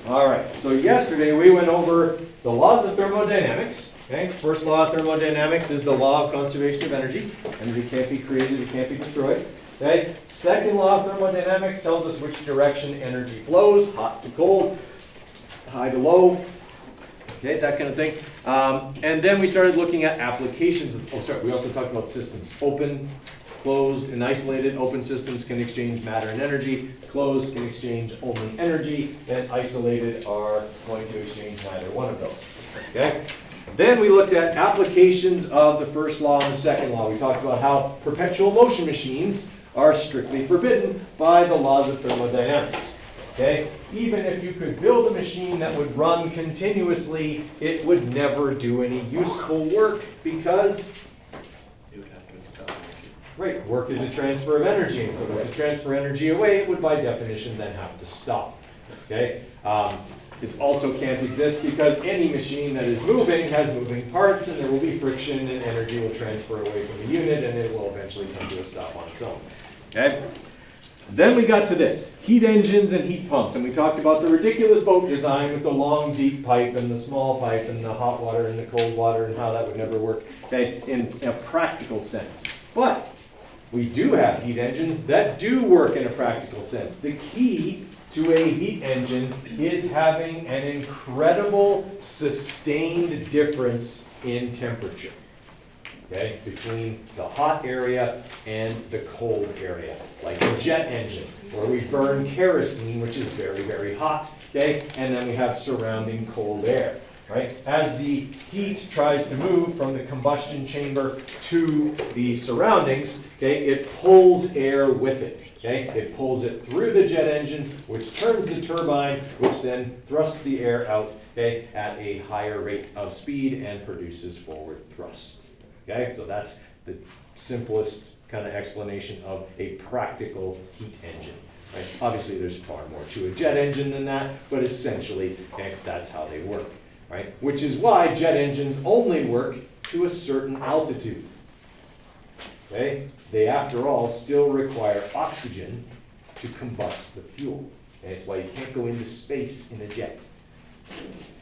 All right, so yesterday we went over the laws of thermodynamics. Okay, first law of thermodynamics is the law of conservation of energy. Energy can't be created, it can't be destroyed. Okay, second law of thermodynamics tells us which direction energy flows, hot to cold, high to low, okay, that kind of thing. And then we started looking at applications of, we also talked about systems. Open, closed, and isolated. Open systems can exchange matter and energy. Closed can exchange only energy. And isolated are going to exchange neither one of those. Okay? Then we looked at applications of the first law and the second law. We talked about how perpetual motion machines are strictly forbidden by the laws of thermodynamics. Okay? Even if you could build a machine that would run continuously, it would never do any useful work because right, work is a transfer of energy. If it were to transfer energy away, it would by definition then have to stop. Okay? It also can't exist because any machine that is moving has moving parts, and there will be friction, and energy will transfer away from the unit, and it will eventually come to a stop on its own. Okay? Then we got to this, heat engines and heat pumps, and we talked about the ridiculous boat design with the long, deep pipe and the small pipe and the hot water and the cold water and how that would never work, okay, in a practical sense. But we do have heat engines that do work in a practical sense. The key to a heat engine is having an incredible sustained difference in temperature, okay, between the hot area and the cold area. Like a jet engine, where we burn kerosene, which is very, very hot, okay, and then we have surrounding cold air. Right? As the heat tries to move from the combustion chamber to the surroundings, okay, it pulls air with it. Okay? It pulls it through the jet engine, which turns the turbine, which then thrusts the air out, okay, at a higher rate of speed and produces forward thrust. Okay? So that's the simplest kind of explanation of a practical heat engine. Right? Obviously, there's far more to a jet engine than that, but essentially, okay, that's how they work. Right? Which is why jet engines only work to a certain altitude. Okay? They, after all, still require oxygen to combust the fuel. Okay? That's why you can't go into space in a jet.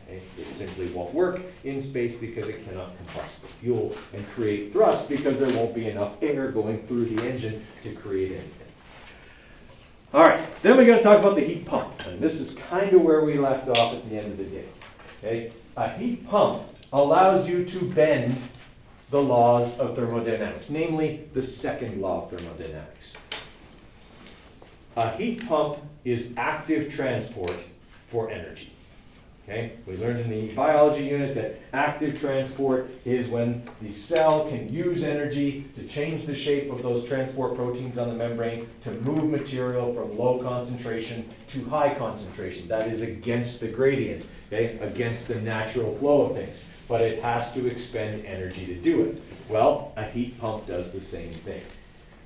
Okay? It simply won't work in space because it cannot combust the fuel and create thrust because there won't be enough air going through the engine to create anything. All right, then we're going to talk about the heat pump. And this is kind of where we left off at the end of the day. Okay? A heat pump allows you to bend the laws of thermodynamics, namely the second law of thermodynamics. A heat pump is active transport for energy. Okay? We learned in the biology unit that active transport is when the cell can use energy to change the shape of those transport proteins on the membrane to move material from low concentration to high concentration. That is against the gradient, okay? Against the natural flow of things. But it has to expend energy to do it. Well, a heat pump does the same thing.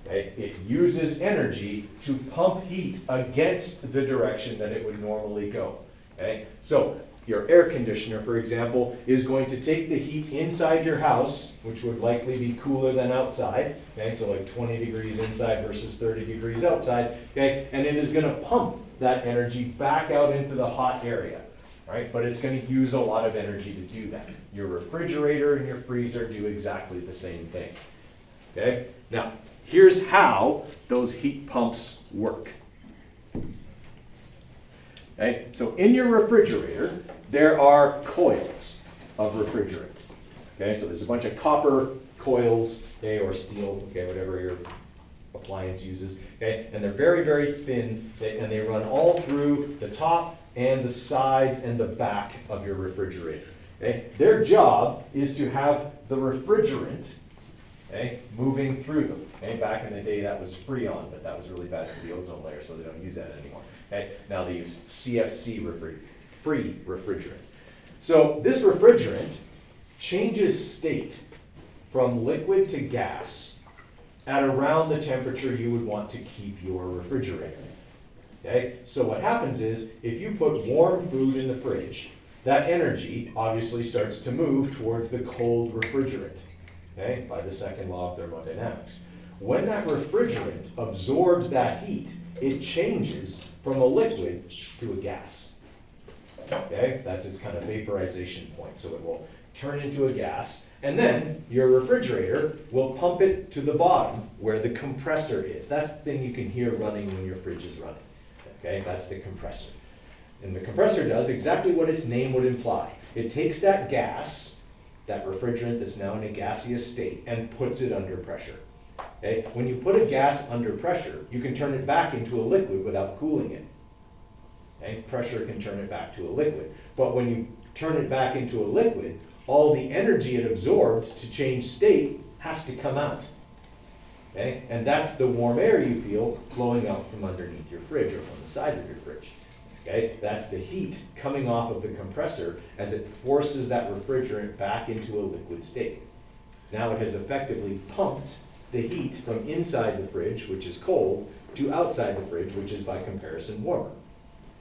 Okay? It uses energy to pump heat against the direction that it would normally go. Okay? So your air conditioner, for example, is going to take the heat inside your house, which would likely be cooler than outside, okay, so like 20 degrees inside versus 30 degrees outside, okay, and it is going to pump that energy back out into the hot area, right? But it's going to use a lot of energy to do that. Your refrigerator and your freezer do exactly the same thing, okay? Now, here's how those heat pumps work. Okay, so in your refrigerator, there are coils of refrigerant. Okay, so there's a bunch of copper coils, okay, or steel, okay, whatever your appliance uses. Okay, and they're very, very thin, okay, and they run all through the top and the sides and the back of your refrigerator. Okay, their job is to have the refrigerant, okay, moving through them. Okay, back in the day, that was Freon, but that was really bad for the ozone layer, so they don't use that anymore. Okay, now they use CFC free refrigerant. So this refrigerant changes state from liquid to gas at around the temperature you would want to keep your refrigerator. Okay, so what happens is if you put warm food in the fridge, that energy obviously starts to move towards the cold refrigerant, okay, by the second law of thermodynamics. When that refrigerant absorbs that heat, it changes from a liquid to a gas. Okay, that's its kind of vaporization point. So it will turn into a gas, and then your refrigerator will pump it to the bottom where the compressor is. That's the thing you can hear running when your fridge is running. Okay, that's the compressor. And the compressor does exactly what its name would imply. It takes that gas, that refrigerant that's now in a gaseous state, and puts it under pressure. Okay? When you put a gas under pressure, you can turn it back into a liquid without cooling it. Okay? Pressure can turn it back to a liquid. But when you turn it back into a liquid, all the energy it absorbed to change state has to come out. Okay? And that's the warm air you feel blowing out from underneath your fridge or from the sides of your fridge. Okay? That's the heat coming off of the compressor as it forces that refrigerant back into a liquid state. Now it has effectively pumped the heat from inside the fridge, which is cold, to outside the fridge, which is by comparison warmer.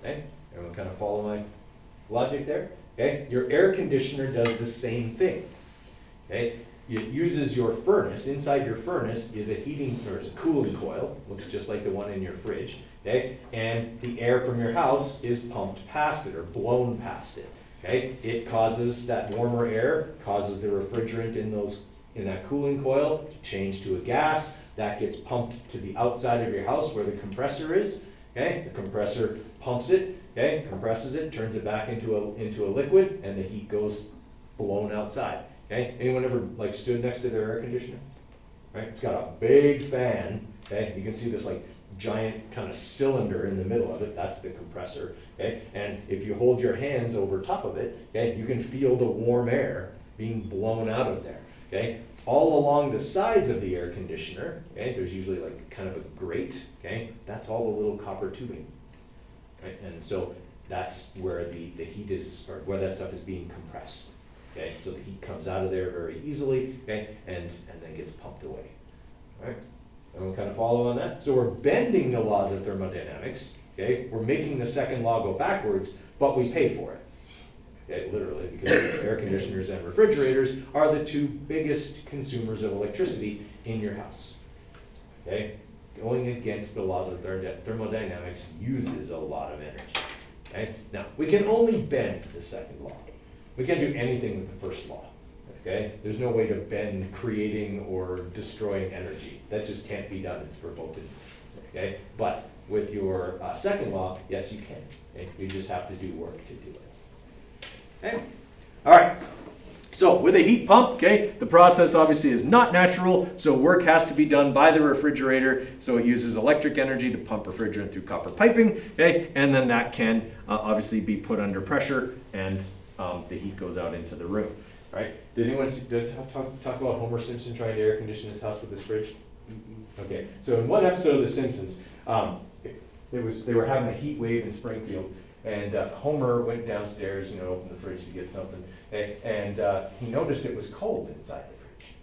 Okay? Everyone kind of follow my logic there? Okay? Your air conditioner does the same thing. Okay? It uses your furnace. Inside your furnace is a heating or a cooling coil, looks just like the one in your fridge. Okay? And the air from your house is pumped past it or blown past it. Okay? It causes that warmer air, causes the refrigerant in that cooling coil to change to a gas. That gets pumped to the outside of your house where the compressor is. Okay? The compressor pumps it, okay, compresses it, turns it back into a liquid, and the heat goes blown outside. Okay? Anyone ever like stood next to their air conditioner? Right? It's got a big fan. Okay? You can see this like giant kind of cylinder in the middle of it. That's the compressor. Okay? And if you hold your hands over top of it, okay, you can feel the warm air being blown out of there. Okay? All along the sides of the air conditioner, okay, there's usually like kind of a grate. Okay? That's all the little copper tubing. Right? And so that's where the heat is, or where that stuff is being compressed. Okay? So the heat comes out of there very easily, okay, and then gets pumped away. All right? Everyone kind of follow on that? So we're bending the laws of thermodynamics. Okay? We're making the second law go backwards, but we pay for it. Okay? Literally, because air conditioners and refrigerators are the two biggest consumers of electricity in your house. Okay? Going against the laws of thermodynamics uses a lot of energy. Okay? Now, we can only bend the second law. We can't do anything with the first law. Okay? There's no way to bend creating or destroying energy. That just can't be done. It's verboten. Okay? But with your second law, yes, you can. Okay? You just have to do work to do it. Okay? All right. So with a heat pump, okay, the process obviously is not natural, so work has to be done by the refrigerator. So it uses electric energy to pump refrigerant through copper piping, okay, and then that can obviously be put under pressure, and the heat goes out into the room. Right? Did anyone talk about Homer Simpson trying to air condition his house with his fridge? Okay, so in one episode of The Simpsons, they were having a heat wave in Springfield, and Homer went downstairs, opened the fridge to get something, and he noticed it was cold inside the fridge.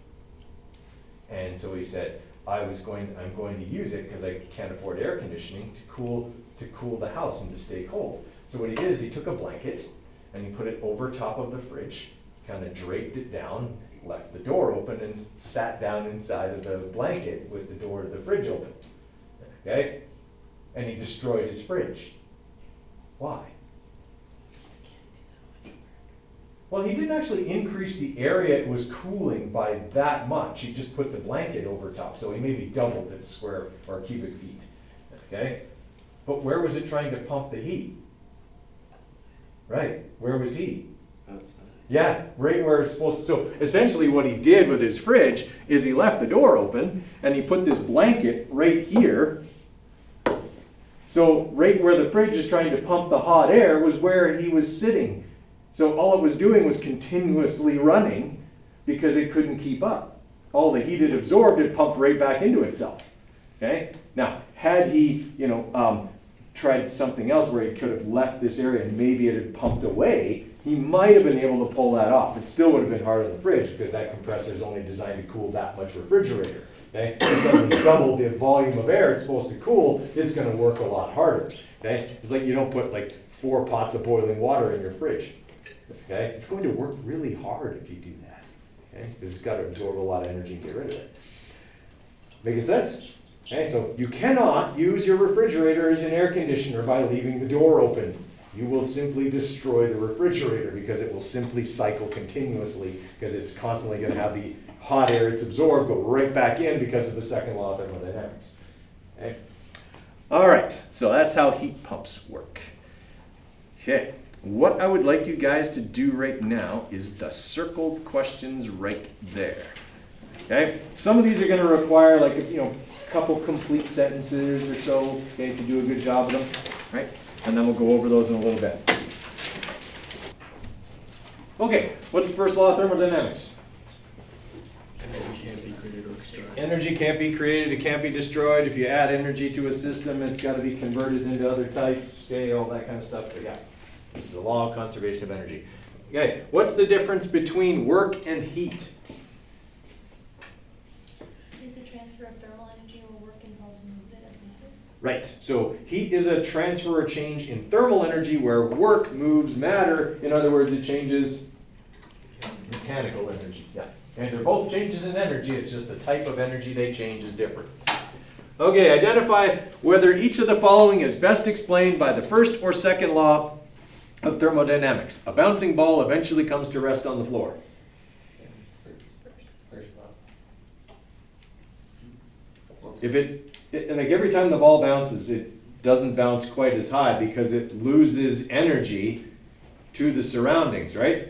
And so he said, I'm going to use it because I can't afford air conditioning to cool the house and to stay cold. So what he did is he took a blanket and he put it over top of the fridge, kind of draped it down, left the door open, and sat down inside of the blanket with the door to the fridge open. Okay? And he destroyed his fridge. Why? Well, he didn't actually increase the area it was cooling by that much. He just put the blanket over top, so he maybe doubled its square or cubic feet. Okay? But where was it trying to pump the heat? Right. Where was he? Outside. Yeah, right where it's supposed to. So essentially what he did with his fridge is he left the door open and he put this blanket right here. So right where the fridge is trying to pump the hot air was where he was sitting. So all it was doing was continuously running because it couldn't keep up. All the heat it absorbed, it pumped right back into itself. Okay? Now, had he, tried something else where he could have left this area and maybe it had pumped away, he might have been able to pull that off. It still would have been hard on the fridge because that compressor is only designed to cool that much refrigerator. Okay? If suddenly double the volume of air it's supposed to cool, it's going to work a lot harder. Okay? It's like you don't put like 4 pots of boiling water in your fridge. Okay? It's going to work really hard if you do that. Okay? Because it's got to absorb a lot of energy and get rid of it. Making sense? Okay, so you cannot use your refrigerator as an air conditioner by leaving the door open. you will simply destroy the refrigerator because it will simply cycle continuously because it's constantly going to have the hot air it's absorbed go right back in because of the second law of thermodynamics. Okay? All right, so that's how heat pumps work. Okay, what I would like you guys to do right now is the circled questions right there. Okay, some of these are going to require like a couple complete sentences or so, okay, to do a good job of them, right? And then we'll go over those in a little bit. Okay, what's the first law of thermodynamics? Energy can't be created or destroyed. Energy can't be created, it can't be destroyed. If you add energy to a system, it's got to be converted into other types, okay, all that kind of stuff. But yeah, it's the law of conservation of energy. Okay, what's the difference between work and heat? Is a transfer of thermal energy or work involves movement of matter? Right, so heat is a transfer or change in thermal energy where work moves matter. In other words, it changes mechanical energy. Yeah. Okay, they're both changes in energy, it's just the type of energy they change is different. Okay, identify whether each of the following is best explained by the first or second law of thermodynamics. A bouncing ball eventually comes to rest on the floor. If and like every time the ball bounces, it doesn't bounce quite as high because it loses energy to the surroundings, right?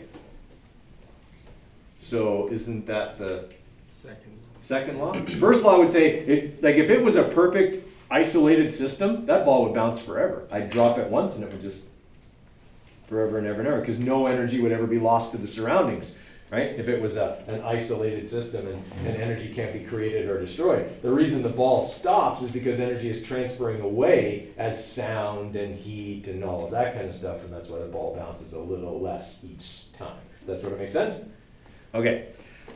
So isn't that the second law? First law would say, like if it was a perfect isolated system, that ball would bounce forever. I'd drop it once and it would just forever and ever and ever because no energy would ever be lost to the surroundings, right? If it was an isolated system and energy can't be created or destroyed. The reason the ball stops is because energy is transferring away as sound and heat and all of that kind of stuff, and that's why the ball bounces a little less each time. Does that sort of make sense? Okay.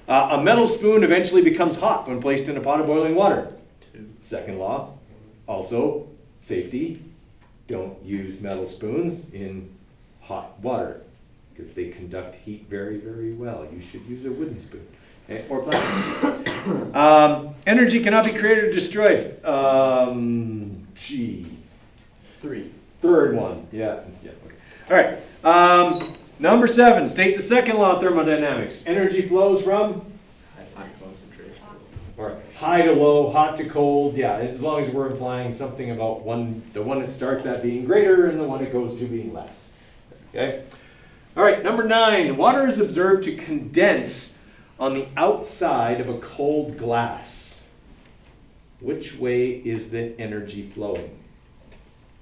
A metal spoon eventually becomes hot when placed in a pot of boiling water. Second law, also safety. Don't use metal spoons in hot water because they conduct heat very, very well. You should use a wooden spoon, okay? Or plastic spoon. Energy cannot be created or destroyed. Third one. Yeah. Okay. All right. Number 7, state the second law of thermodynamics. Energy flows from? High concentration. Or high to low, hot to cold. Yeah, as long as we're implying something about the one it starts at being greater and the one it goes to being less. Okay? All right, number 9. Water is observed to condense on the outside of a cold glass. Which way is the energy flowing?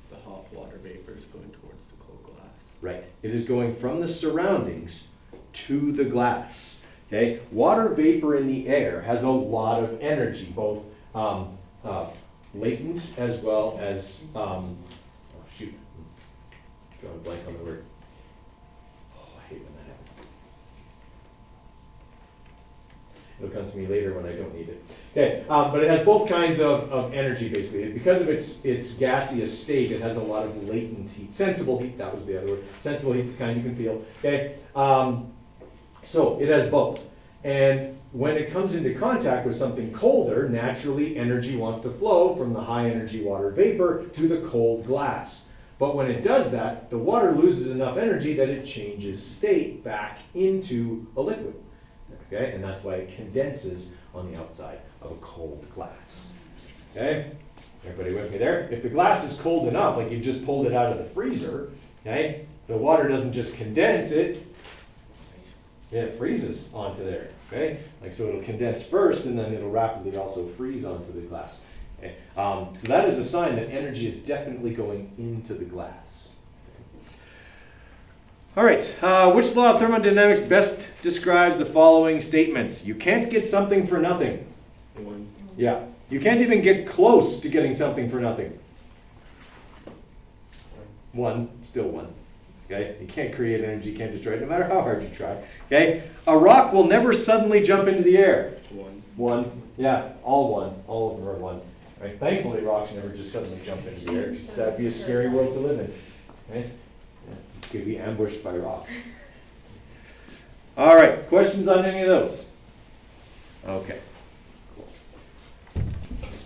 The hot water vapor is going towards the cold glass. Right. It is going from the surroundings to the glass. Okay. Water vapor in the air has a lot of energy, both latent as well as drawing a blank on the word. Oh, I hate when that happens. It'll come to me later when I don't need it. Okay, but it has both kinds of energy basically. Because of its gaseous state, it has a lot of latent heat. Sensible heat, that was the other word. Sensible heat is the kind you can feel. Okay, so it has both. And when it comes into contact with something colder, naturally energy wants to flow from the high energy water vapor to the cold glass. But when it does that, the water loses enough energy that it changes state back into a liquid. Okay, and that's why it condenses on the outside of a cold glass. Okay, everybody with me there? If the glass is cold enough, like you just pulled it out of the freezer, okay, the water doesn't just condense it freezes onto there. Okay, like so it'll condense first and then it'll rapidly also freeze onto the glass. Okay? So that is a sign that energy is definitely going into the glass. All right, which law of thermodynamics best describes the following statements? You can't get something for nothing. 1. Yeah, you can't even get close to getting something for nothing. 1, still 1. Okay, you can't create energy, you can't destroy it, no matter how hard you try. Okay, a rock will never suddenly jump into the air. 1, yeah, all of them are 1. Right? Thankfully, rocks never just suddenly jump into the air, because that'd be a scary world to live in. Right? Could be ambushed by rocks. All right, questions on any of those? Okay.